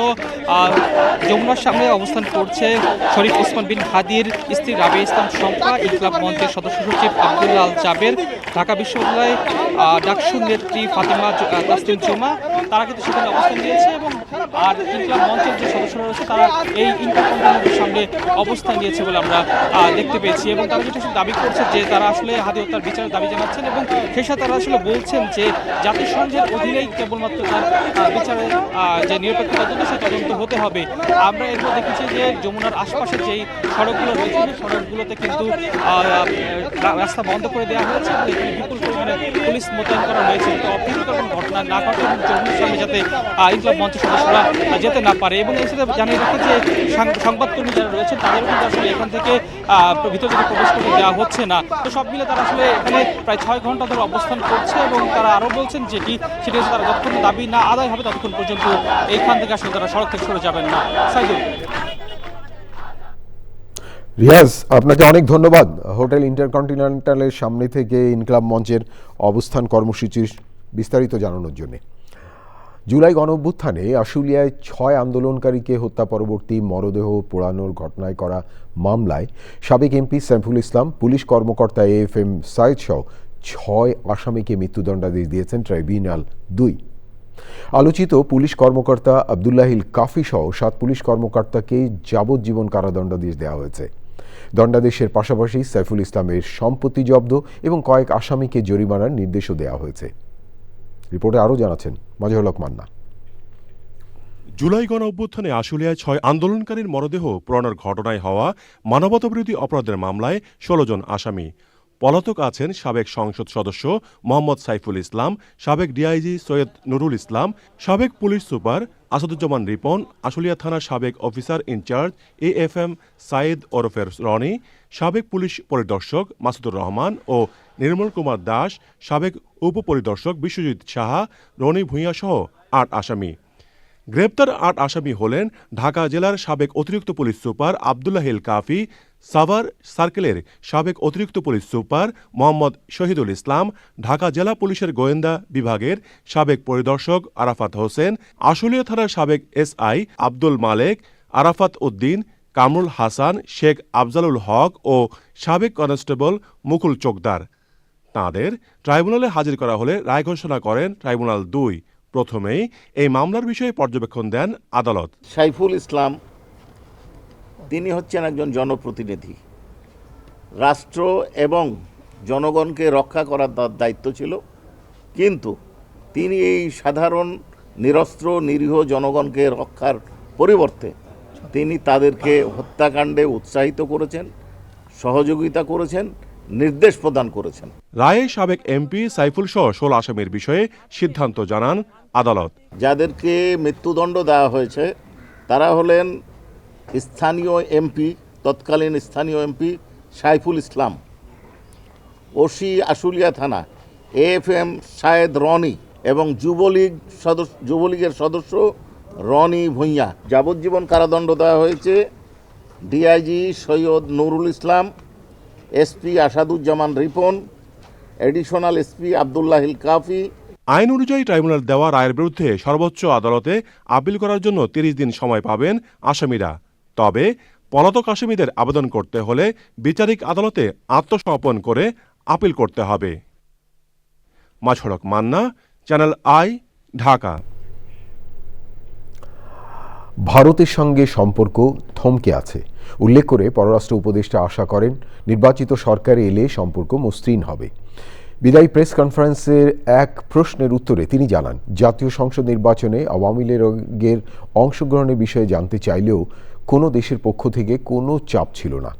যমুনার সামনে অবস্থান করছে শরীফ ওসমান বিন হাদির স্ত্রী রাবিয়া ইসলাম শম্পা, ইনকলাব মঞ্চের সদস্য সচিব আব্দুল্লাহ আল জাবের, ঢাকা বিশ্ববিদ্যালয় ডাকসুর নেত্রী ফাতেমা তাসলিম জুমা, তারা কিন্তু সেখানে অবস্থান নিয়েছে। এবং আর ইনকলাব মঞ্চের যে সদস্যরা রয়েছে তারা এই ইন্টারকন্টিনেন্টালের সামনে অবস্থান নিয়েছে বলে আমরা দেখতে পেয়েছি। এবং তারা যেটা দাবি করছে যে তারা আসলে হাদি হত্যার বিচারের দাবি জানাচ্ছেন, এবং সেই সাথে তারা আসলে বলছেন যে জাতিসংঘের অধীনেই কেবলমাত্র তার বিচারের যে নিরপেক্ষ তদন্ত সেই তদন্ত হতে হবে। আমরা এরপর দেখেছি যে যমুনার আশপাশে যেই সড়কগুলো রয়েছে সেই সড়কগুলোতে কিন্তু রাস্তা বন্ধ করে দেওয়া হয়েছে, এবং এখানে বিপুল পরিমাণে পুলিশ মোতায়েন করা হয়েছে, তো অপ্রীতিকর কোনো ঘটনা না ঘটে এবং যমুনার সামনে যাতে ইনকলাব মঞ্চের সদস্যরা যেতে না পারে। এবং এর সাথে জানিয়ে রাখি যে সংবাদকর্মী যারা রয়েছেন তাদের কিন্তু আসলে এখান থেকে ভিতরে যেতে প্রবেশ করতে দেওয়া হচ্ছে না। তো সব মিলে তারা আসলে এখানে প্রায় 6 ঘন্টা ধরে অবস্থান করছে, এবং তারা আরও বলছেন সেটি হচ্ছে তারা যতক্ষণ দাবি না আদায় হবে ততক্ষণ পর্যন্ত এইখান থেকে আসলে তারা সড়ক থেকে সরে যাবেন না। সাইদুল। রিয়াজ, আপনাকে অনেক ধন্যবাদ হোটেল ইন্টারকন্টিনেন্টালের সামনে থেকে ইনকলাব মঞ্চের অবস্থান কর্মসূচির বিস্তারিত জানানোর জন্য। জুলাই গণঅভ্যুত্থানে আশুলিয়ায় 6 আন্দোলনকারীকে হত্যা পরবর্তী মরদেহ পোড়ানোর ঘটনায় করা মামলায় সাবেক এমপি সাইফুল ইসলাম, পুলিশ কর্মকর্তা AFM সাইদ সহ 6 আসামিকে মৃত্যুদণ্ডাদেশ দিয়েছেন ট্রাইব্যুনাল 2। আলোচিত পুলিশ কর্মকর্তা আবদুল্লাহিল কাফি সহ 7 পুলিশ কর্মকর্তাকে যাবজ্জীবন কারাদণ্ডাদেশ দেওয়া হয়েছে। দণ্ডাদেশের পাশাপাশি সাইফুল ইসলামের সম্পত্তি জব্দ এবং কয়েক আসামিকে জরিমানার নির্দেশও দেওয়া হয়েছে। রিপোর্টে আরও জানাচ্ছেন মাজহারুল হক মান্না। জুলাই গণঅভ্যুত্থানে আশুলিয়ায় 6 আন্দোলনকারীর মরদেহ পোড়ানোর ঘটনায় হওয়া মানবতাবিরোধী অপরাধের মামলায় 16 জন আসামি। পলাতক আছেন সাবেক সংসদ সদস্য মোহাম্মদ সাইফুল ইসলাম, সাবেক ডিআইজি সৈয়দ নুরুল ইসলাম, সাবেক পুলিশ সুপার আসাদুজ্জামান রিপন, আশুলিয়া থানার সাবেক অফিসার ইনচার্জ AFM সাইদ ওরফের রনি, সাবেক পুলিশ পরিদর্শক মাসুদুর রহমান ও নির্মল কুমার দাস, সাবেক উপপরিদর্শক বিশ্বজিৎ সাহা, রনি ভূঁইয়া সহ 8 আসামি। গ্রেপ্তার 8 আসামি হলেন ঢাকা জেলার সাবেক অতিরিক্ত পুলিশ সুপার আবদুল্লাহিল কাফি, সাভার সার্কেলের সাবেক অতিরিক্ত পুলিশ সুপার মোহাম্মদ শহীদুল ইসলাম, ঢাকা জেলা পুলিশের গোয়েন্দা বিভাগের সাবেক পরিদর্শক আরাফাত হোসেন, আশুলিয়া থানার সাবেক SI আব্দুল মালেক, আরাফাত উদ্দিন, কামরুল হাসান, শেখ আফজালুল হক ও সাবেক কনস্টেবল মুকুল চোকদার। তাঁদের ট্রাইব্যুনালে হাজির করা হলে রায় ঘোষণা করেন ট্রাইব্যুনাল 2। প্রথমেই এই মামলার বিষয়ে পর্যবেক্ষণ দেন আদালত। সাইফুল ইসলাম তিনি হচ্ছেন একজন জনপ্রতিনিধি। রাষ্ট্র এবং জনগণকে রক্ষা করার তার দায়িত্ব ছিল, কিন্তু তিনি এই সাধারণ নিরস্ত্র নিরীহ জনগণকে রক্ষার পরিবর্তে তিনি তাদেরকে হত্যাকাণ্ডে উৎসাহিত করেছেন, সহযোগিতা করেছেন, নির্দেশ প্রদান করেছেন। রায়ে সাবেক এমপি সাইফুল সহ 16 আসামির বিষয়ে সিদ্ধান্ত জানান আদালত। যাদেরকে মৃত্যুদণ্ড দেওয়া হয়েছে তারা হলেন স্থানীয় এমপি, তৎকালীন স্থানীয় এমপি সাইফুল ইসলাম, ওসি আশুলিয়া থানা AFM সায়েদ রনি এবং যুবলীগের সদস্য রনি ভূঁইয়া। যাবজ্জীবন কারাদণ্ড দেওয়া হয়েছে DIG Syed Nurul Islam, SP Asaduzzaman Ripon, additional SP Abdullahil Kafi. আইন অনুযায়ী ট্রাইব্যুনাল দেওয়া রায়ের বিরুদ্ধে সর্বোচ্চ আদালতে আপিল করার জন্য 30 দিন সময় পাবেন আসামিরা। তবে পলাতক আসামিদের আবেদন করতে হলে বিচারিক আদালতে আত্মসমর্পণ করে আপিল করতে হবে। মাজহারুল হক মান্না, চ্যানেল I, ঢাকা। ভারতের সঙ্গে সম্পর্ক থমকে আছে উল্লেখ করে পররাষ্ট্র উপদেষ্টা আশা করেন নির্বাচিত সরকারে এলে সম্পর্ক মসৃণ হবে। বিদায়ী প্রেস কনফারেন্সের এক প্রশ্নের উত্তরে তিনি জানান, জাতীয় সংসদ নির্বাচনে আওয়ামী লীগের অংশগ্রহণের বিষয়ে জানতে চাইলেও কোনো দেশের পক্ষ থেকে কোনো চাপ ছিল না।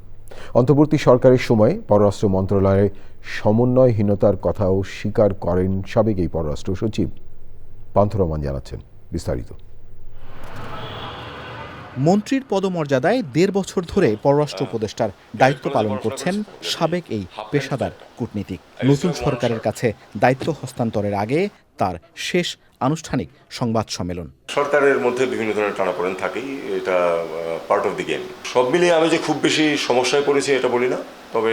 অন্তর্বর্তী সরকারের সময় পররাষ্ট্র মন্ত্রণালয়ের সমন্বয়হীনতার কথাও স্বীকার করেন সাবেক এই পররাষ্ট্র সচিব। পান্থ রহমান জানাচ্ছেন বিস্তারিত। মন্ত্রীর পদমর্যাদায় 1.5 বছর ধরে পররাষ্ট্র উপদেষ্টার দায়িত্ব পালন করছেন সাবেক এই পেশাদার কূটনীতিক। নতুন সরকারের কাছে দায়িত্ব হস্তান্তরের আগে তার শেষ আনুষ্ঠানিক সংবাদ সম্মেলন। সরকারের মধ্যে বিভিন্ন ধরনের টানাপোড়েন থাকেই, এটা পার্ট অফ দি গেম। সব মিলিয়ে আমি যে খুব বেশি সমস্যায় পড়েছি এটা বলি না, তবে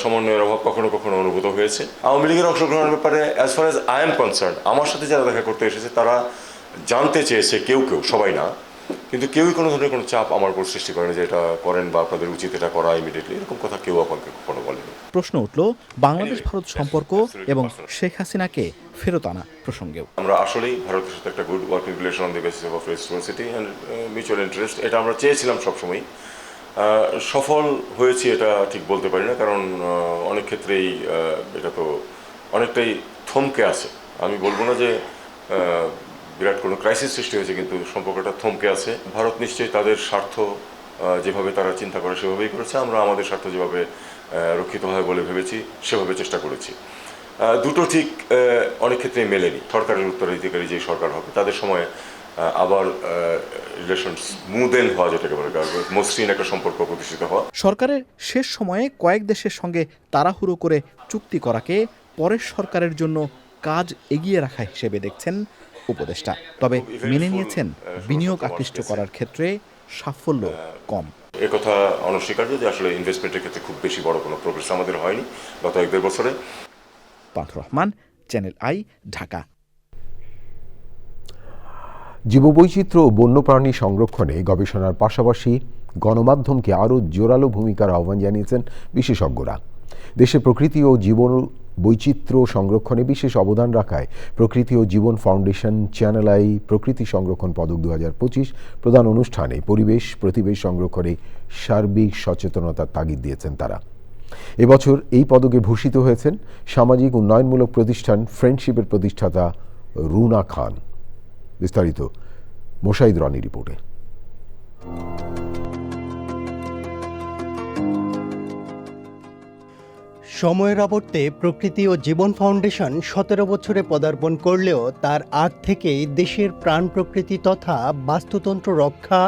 সমন্বয়ের অভাব কখনো কখনো অনুভূত হয়েছে। আওয়ামী লীগের অংশগ্রহণের ব্যাপারে as far as I am concern, আমার সাথে যারা দেখা করতে এসেছে তারা জানতে চেয়েছে, কেউ সবাই না, কিন্তু কেউই কোনো ধরনের কোনো চাপ আমার উপর সৃষ্টি করেনি যে এটা করেন বা আপনাদের উচিত এটা করা ইমিডিয়েটলি, এরকম কথা কেউ আমাকে কখনো বলেনি। প্রশ্ন উঠল বাংলাদেশ ভারত সম্পর্ক এবং শেখ হাসিনাকে ফেরত আনা প্রসঙ্গেও। আমরা আসলেই ভারতের সাথে একটা good working relation on the basis of reciprocity and mutual interest, এটা আমরা চেয়েছিলাম সবসময়। সফল হয়েছি এটা ঠিক বলতে পারি না, কারণ অনেক ক্ষেত্রেই এটা তো অনেকটাই থমকে আছে। আমি বলবো না যে বিরাট কোনো ক্রাইসিস সৃষ্টি হয়েছে, কিন্তু সম্পর্কটা থমকে আছে। ভারত নিশ্চয়ই তাদের স্বার্থ যেভাবে তারা চিন্তা করে সেভাবেই করেছে, আমরা আমাদের স্বার্থ যেভাবে রক্ষিত হয় বলে ভেবেছি সেভাবে চেষ্টা করেছি। দুটো ঠিক অনেক ক্ষেত্রেই মেলেনি। সরকারের উত্তরাধিকারী যে সরকার হবে তাদের সময় আবার রিলেশন স্মুদেন হওয়া, যেটাকে বলে মসৃণ একটা সম্পর্ক প্রতিষ্ঠিত হওয়া। সরকারের শেষ সময়ে কয়েক দেশের সঙ্গে তাড়াহুড়ো করে চুক্তি করাকে পরের সরকারের জন্য কাজ এগিয়ে রাখা হিসেবে দেখছেন উপদেষ্টা। তবে মেনে নিয়েছেন বিনিয়োগ আকৃষ্ট করার ক্ষেত্রে সাফল্য কম। একথা অনস্বীকার্য যে আসলে ইনভেস্টমেন্টের ক্ষেত্রে খুব বেশি বড় কোনো প্রোগ্রেস আমাদের হয়নি গত 1-1.5 বছরে। পান্থ রহমান, চ্যানেল I, ঢাকা। জীববৈচিত্র্য ও বন্যপ্রাণী সংরক্ষণে গবেষণার পাশাপাশি গণমাধ্যমকে আরও জোরালো ভূমিকার আহ্বান জানিয়েছেন বিশেষজ্ঞরা। দেশে প্রকৃতি ও জীবন বৈচিত্র্য সংরক্ষণে বিশেষ অবদান রাখায় প্রকৃতি ও জীবন ফাউন্ডেশন চ্যানেল আই প্রকৃতি সংরক্ষণ পদক 2025 প্রদান অনুষ্ঠানে পরিবেশ প্রতিবেশ সংরক্ষণে সার্বিক সচেতনতার তাগিদ দিয়েছেন তারা। এবছর এই পদকে ভূষিত হয়েছেন সামাজিক উন্নয়নমূলক প্রতিষ্ঠান ফ্রেন্ডশিপের প্রতিষ্ঠাতা রুনা খান। বিস্তারিত মোশাহিদ রনি রিপোর্টে। সময়ের আবর্তে প্রকৃতি ও জীবন ফাউন্ডেশন 17 বছরে পদার্পণ করলেও তার আগ থেকেই দেশের প্রাণ প্রকৃতি তথা বাস্তুতন্ত্র রক্ষা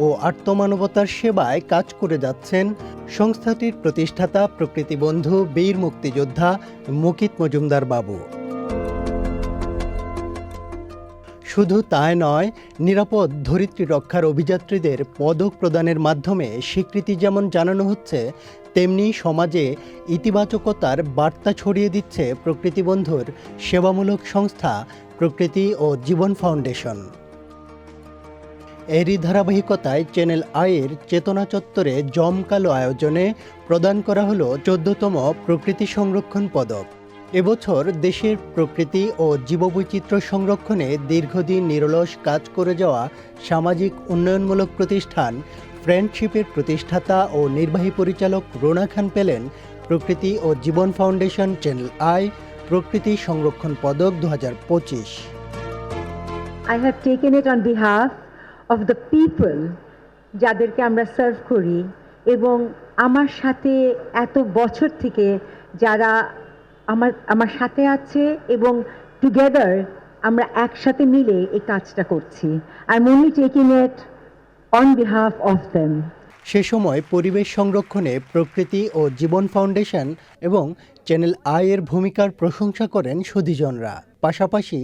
ও আত্মমানবতার সেবায় কাজ করে যাচ্ছেন সংস্থাটির প্রতিষ্ঠাতা প্রকৃতিবন্ধু বীর মুক্তিযোদ্ধা মুকিত মজুমদার বাবু। শুধু তাই নয়, নিরাপদ ধরিত্রী রক্ষার অভিযাত্রীদের পদক প্রদানের মাধ্যমে স্বীকৃতি যেমন জানানো হচ্ছে, তেমনি সমাজে ইতিবাচকতার বার্তা ছড়িয়ে দিচ্ছে প্রকৃতিবন্ধুর সেবামূলক সংস্থা প্রকৃতি ও জীবন ফাউন্ডেশন। এরই ধারাবাহিকতায় চ্যানেল আইয়ের চেতনা চত্বরে জমকালো আয়োজনে প্রদান করা হলো 14তম প্রকৃতি সংরক্ষণ পদক। এবছর দেশের প্রকৃতি ও জীববৈচিত্র্য সংরক্ষণে দীর্ঘদিন নিরলস কাজ করে যাওয়া সামাজিক উন্নয়নমূলক প্রতিষ্ঠান ফ্রেন্ডশিপের প্রতিষ্ঠাতা ও নির্বাহী পরিচালক রুনা খান পেলেন প্রকৃতি ও জীবন ফাউন্ডেশন চ্যানেল আই প্রকৃতি সংরক্ষণ পদক 2025। I have taken it on behalf of the people যাদেরকে আমরা সার্ভ করি এবং আমার সাথে এত বছর থেকে যারা আমার সাথে আছে এবং টুগেদার আমরা একসাথে মিলে এই কাজটা করছি। I'm only taking it on behalf of them. সে সময় পরিবেশ সংরক্ষণে প্রকৃতি ও জীবন ফাউন্ডেশন এবং চ্যানেল আইয়ের ভূমিকার প্রশংসা করেন সুধীজনরা। পাশাপাশি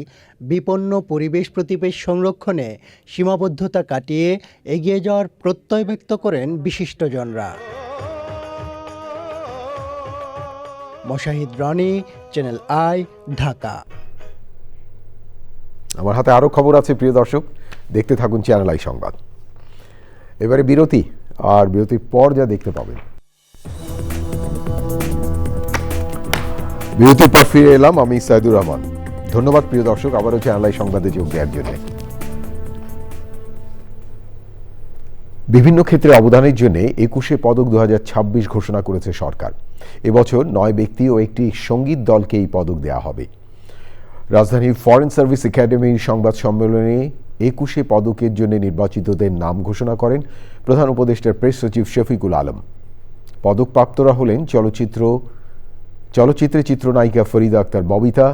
বিপন্ন পরিবেশ প্রতিবেশ সংরক্ষণে সীমাবদ্ধতা কাটিয়ে এগিয়ে যাওয়ার প্রত্যয় ব্যক্ত করেন বিশিষ্টজনরা। Moshahid Roni, channel I, Dhaka. আমার হাতে আরও খবর আছে প্রিয় দর্শক, দেখতে থাকুন চ্যানেল আই সংবাদ। এবারে বিরতি, আর বিরতির পর যা দেখতে পাবেন। বিরতির পর ফিরে এলাম, আমি সাইদুর রহমান। ধন্যবাদ প্রিয় দর্শক আবারও চ্যানেল আই সংবাদে যোগ দেওয়ার জন্য। বিভিন্ন ক্ষেত্রে অবদানের জন্য 21 পদক 2026 ঘোষণা করেছে সরকার। এবছর 9 ব্যক্তি ও একটি সঙ্গীত দলকে এই পদক দেওয়া হবে। রাজধানীর ফরেন সার্ভিস একাডেমির সংবাদ সম্মেলনে 21 পদকের জন্য নির্বাচিতদের নাম ঘোষণা করেন প্রধান উপদেষ্টার প্রেস সচিব শফিকুল আলম। পদকপ্রাপ্তরা হলেন চলচ্চিত্রে চিত্রনায়িকা ফরিদা আক্তার ববিতা,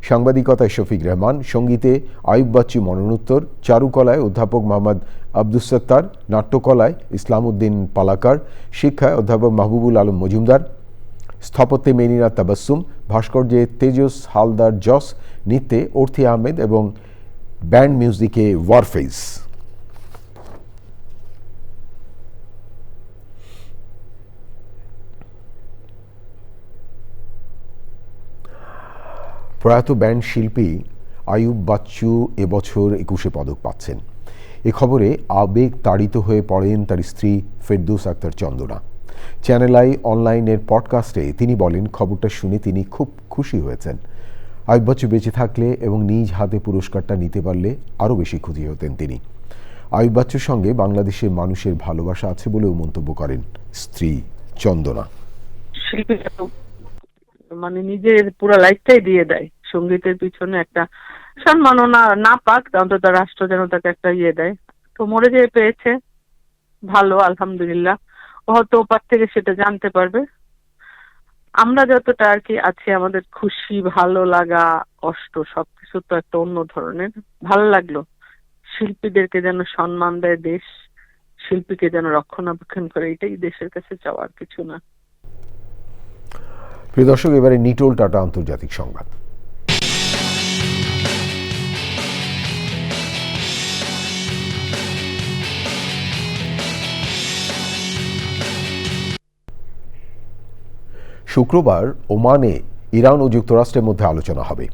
সাংবাদিকতায় শফিক রহমান, সঙ্গীতে আয়ুব বাচ্চু মরণোত্তর, চারুকলায় অধ্যাপক মোহাম্মদ আব্দুস সত্তার, নাট্যকলায় ইসলাম উদ্দিন পালাকার, শিক্ষায় অধ্যাপক মাহবুবুল আলম মজুমদার, স্থাপত্যে মেনিনা তাবাসসুম, ভাস্কর্যে তেজস হালদার জস, নৃত্যে অর্থি আহমেদ এবং ব্যান্ড মিউজিকে ওয়ারফেজ। প্রয়াত ব্যান্ড শিল্পী আয়ুব বাচ্চু এবছর 21 পদক পাচ্ছেন। এ খবরে আবেগ তাড়িত হয়ে পড়েন তার স্ত্রী ফেরদৌস আক্তার চন্দনা। চ্যানেল আই অনলাইনের পডকাস্টে তিনি বলেন, খবরটা শুনে তিনি খুব খুশি হয়েছেন। আয়ুব বাচ্চু বেঁচে থাকলে এবং নিজ হাতে পুরস্কারটা নিতে পারলে আরও বেশি খুশি হতেন তিনি। আয়ুব বাচ্চুর সঙ্গে বাংলাদেশের মানুষের ভালোবাসা আছে বলেও মন্তব্য করেন স্ত্রী চন্দনা। শিল্পী মানে নিজের পুরো লাইফটাই দিয়ে দেয় সঙ্গীতের পিছনে, একটা সম্মাননা না পাক অন্তত রাষ্ট্র যেন তাকে একটা দেয়। তো মরে যেয়ে পেয়েছে, ভালো, আলহামদুলিল্লাহ। ও হয়তো ওপার থেকে সেটা জানতে পারবে। আমরা যতটা আর কি আছি, আমাদের খুশি, ভালো লাগা, কষ্ট সবকিছু তো একটা অন্য ধরনের। ভালো লাগলো শিল্পীদেরকে যেন সম্মান দেয় দেশ, শিল্পীকে যেন রক্ষণাবেক্ষণ করে, এটাই দেশের কাছে চাওয়ার কিছু না। প্রিয় দর্শক, এবারে নিটোল টাটা আন্তর্জাতিক সংবাদ। শুক্রবার ওমানে ইরান ও যুক্তরাষ্ট্রের মধ্যে আলোচনা হবে।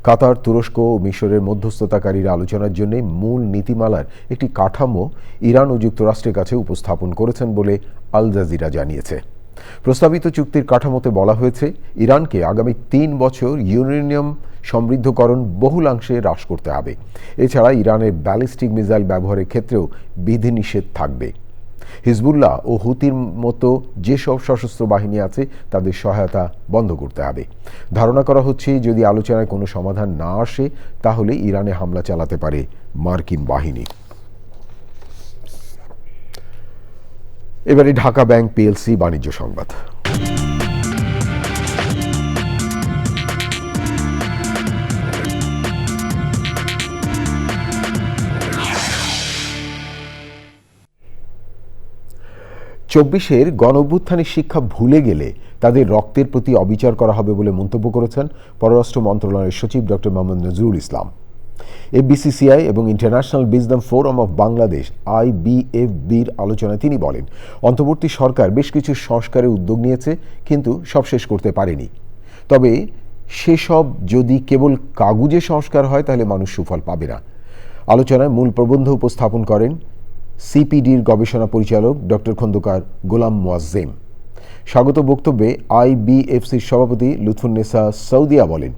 কাতার, তুরস্ক ও মিশরের মধ্যস্থতাকারীর আলোচনার জন্য মূল নীতিমালার একটি কাঠামো ইরান ও যুক্তরাষ্ট্রের কাছে উপস্থাপন করেছেন বলে আল জাজিরা জানিয়েছে। প্রস্তাবিত চুক্তির কাঠামোতে বলা হয়েছে, ইরানকে আগামী 3 বছর ইউরেনিয়াম সমৃদ্ধকরণ বহুলাংশে হ্রাস করতে হবে। এছাড়া ইরানের ব্যালিস্টিক মিসাইল ব্যবহারের ক্ষেত্রেও বিধিনিষেধ থাকবে। হিজবুল্লাহ ও হুতির মতো যেসব সশস্ত্র বাহিনী আছে তাদের সহায়তা বন্ধ করতে হবে। ধারণা করা হচ্ছে, যদি আলোচনায় কোনো সমাধান না আসে তাহলে ইরানে হামলা চালাতে পারে মার্কিন বাহিনী। এবারে ঢাকা ব্যাংক পিএলসি বাণিজ্য সংবাদ। চব্বিশের গণঅভ্যুত্থানের শিক্ষা ভুলে গেলে তাদের রক্তের প্রতি অবিচার করা হবে বলে মন্তব্য করেছেন পররাষ্ট্র মন্ত্রণালয়ের সচিব ডক্টর মোহাম্মদ নজরুল ইসলাম। এফবিসিসিআই এবং international business forum of Bangladesh IBFB'র আলোচনায় তিনি বলেন, অন্তর্বর্তী সরকার বেশ কিছু সংস্কারের উদ্যোগ নিয়েছে, কিন্তু সব শেষ করতে পারেনি। তবে সেসব যদি কেবল কাগুজে সংস্কার হয় তাহলে মানুষ সুফল পাবে না। আলোচনায় মূল প্রবন্ধ উপস্থাপন করেন সিপিডির গবেষণা পরিচালক ডক্টর খন্দকার গোলাম মোয়াজ্জেম। স্বাগত বক্তব্যে IBFC'র সভাপতি লুৎফুন্নেসা সৌদিয়া বলেন,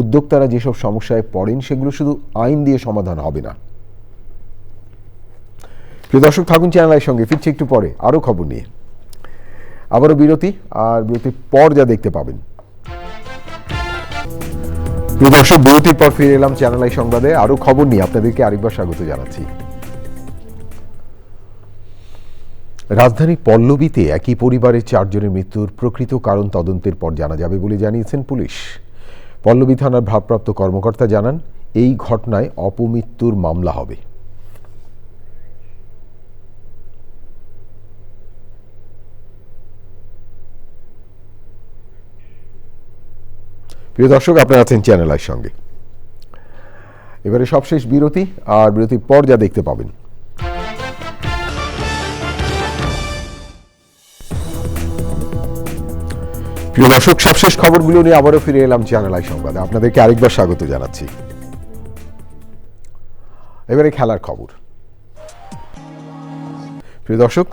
উদ্যোক্তারা যেসব সমস্যায় পড়েন সেগুলো শুধু আইন দিয়ে সমাধান হবে না। প্রিয় দর্শক, থাকুন চ্যানেলের সঙ্গে, ফিরছে একটু পরে আরও খবর নিয়ে। আবারও বিরতি, আর বিরতির পর যা দেখতে পাবেন। প্রিয় দর্শক, বিরতির পর ফিরে এলাম চ্যানেল সংবাদে আরও খবর নিয়ে। আপনাদেরকে আরেকবার স্বাগত জানাচ্ছি। রাজধানীর পল্লবীতে একই পরিবারের 4 জনের মৃত্যুর প্রকৃত কারণ তদন্তের পর জানা যাবে বলে জানিয়েছেন পুলিশ। পল্লবী থানার ভারপ্রাপ্ত কর্মকর্তা জানান, এই ঘটনায় অপমৃত্যুর মামলা হবে। প্রিয় দর্শক, আপনারা আছেন চ্যানেল আইর সঙ্গে। এবারে সবশেষ বিরতি, আর বিরতির পর যা দেখতে পাবেন। প্রিয় দর্শক, সবশেষ খবরগুলো নিয়ে আবারও ফিরে এলাম চ্যানেল আই সংবাদে। আপনাদেরকে আরেকবার স্বাগত জানাচ্ছি। এবারে খেলার খবর। প্রিয় দর্শক,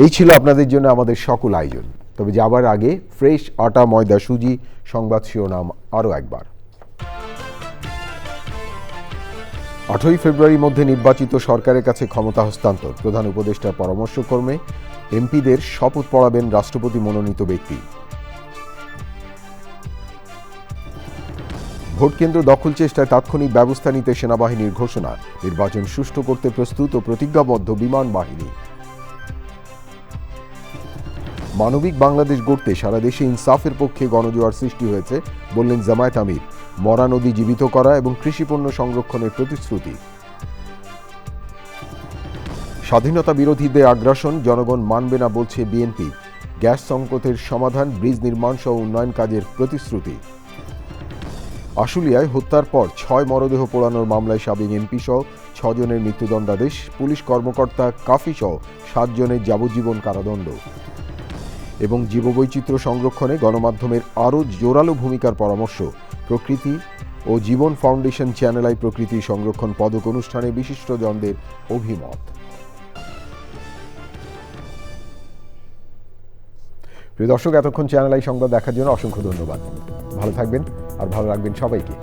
এই ছিল আপনাদের জন্য আমাদের সকল আয়োজন। তবে যাবার আগে ফ্রেশ আটা, ময়দা, সুজি সংবাদ শিরোনাম আরও একবার। 8ই ফেব্রুয়ারির মধ্যে নির্বাচিত সরকারের কাছে ক্ষমতা হস্তান্তর। প্রধান উপদেষ্টার পরামর্শক্রমে এমপিদের শপথ পড়াবেন রাষ্ট্রপতি মনোনীত ব্যক্তি। ভোটকেন্দ্র দখল চেষ্টায় তাৎক্ষণিক ব্যবস্থা নিতে সেনাবাহিনীর ঘোষণা। নির্বাচন সুষ্ঠু করতে প্রস্তুত ও প্রতিজ্ঞাবদ্ধ বিমান বাহিনী। মানবিক বাংলাদেশ গড়তে সারা দেশে ইনসাফের পক্ষে গণজোয়ার সৃষ্টি হয়েছে বললেন জামায়াত আমির। মরা নদী জীবিত করা এবং কৃষিপণ্য সংরক্ষণের প্রতিশ্রুতি। স্বাধীনতা বিরোধীদের আগ্রাসন জনগণ মানবে না বলছে বিএনপি। গ্যাস সংকটের সমাধান, ব্রিজ নির্মাণ সহ উন্নয়ন কাজের প্রতিশ্রুতি। আশুলিয়ায় হত্যার পর 6 মরদেহ পোড়ানোর মামলায় সাবেক এমপি সহ 6 জনের মৃত্যুদণ্ডাদেশ। পুলিশ কর্মকর্তা কাফি সহ 7 জনের যাবজ্জীবন কারাদণ্ড। এবং জীববৈচিত্র্য সংরক্ষণে গণমাধ্যমের আরও জোরালো ভূমিকার পরামর্শ। প্রকৃতি ও জীবন ফাউন্ডেশন চ্যানেল আই প্রকৃতি সংরক্ষণ পদক অনুষ্ঠানে বিশিষ্টজনদের অভিমত। প্রিয় দর্শক, এতক্ষণ চ্যানেল আই সংবাদ দেখার জন্য অসংখ্য ধন্যবাদ। ভালো থাকবেন আর ভালো রাখবেন সবাইকে।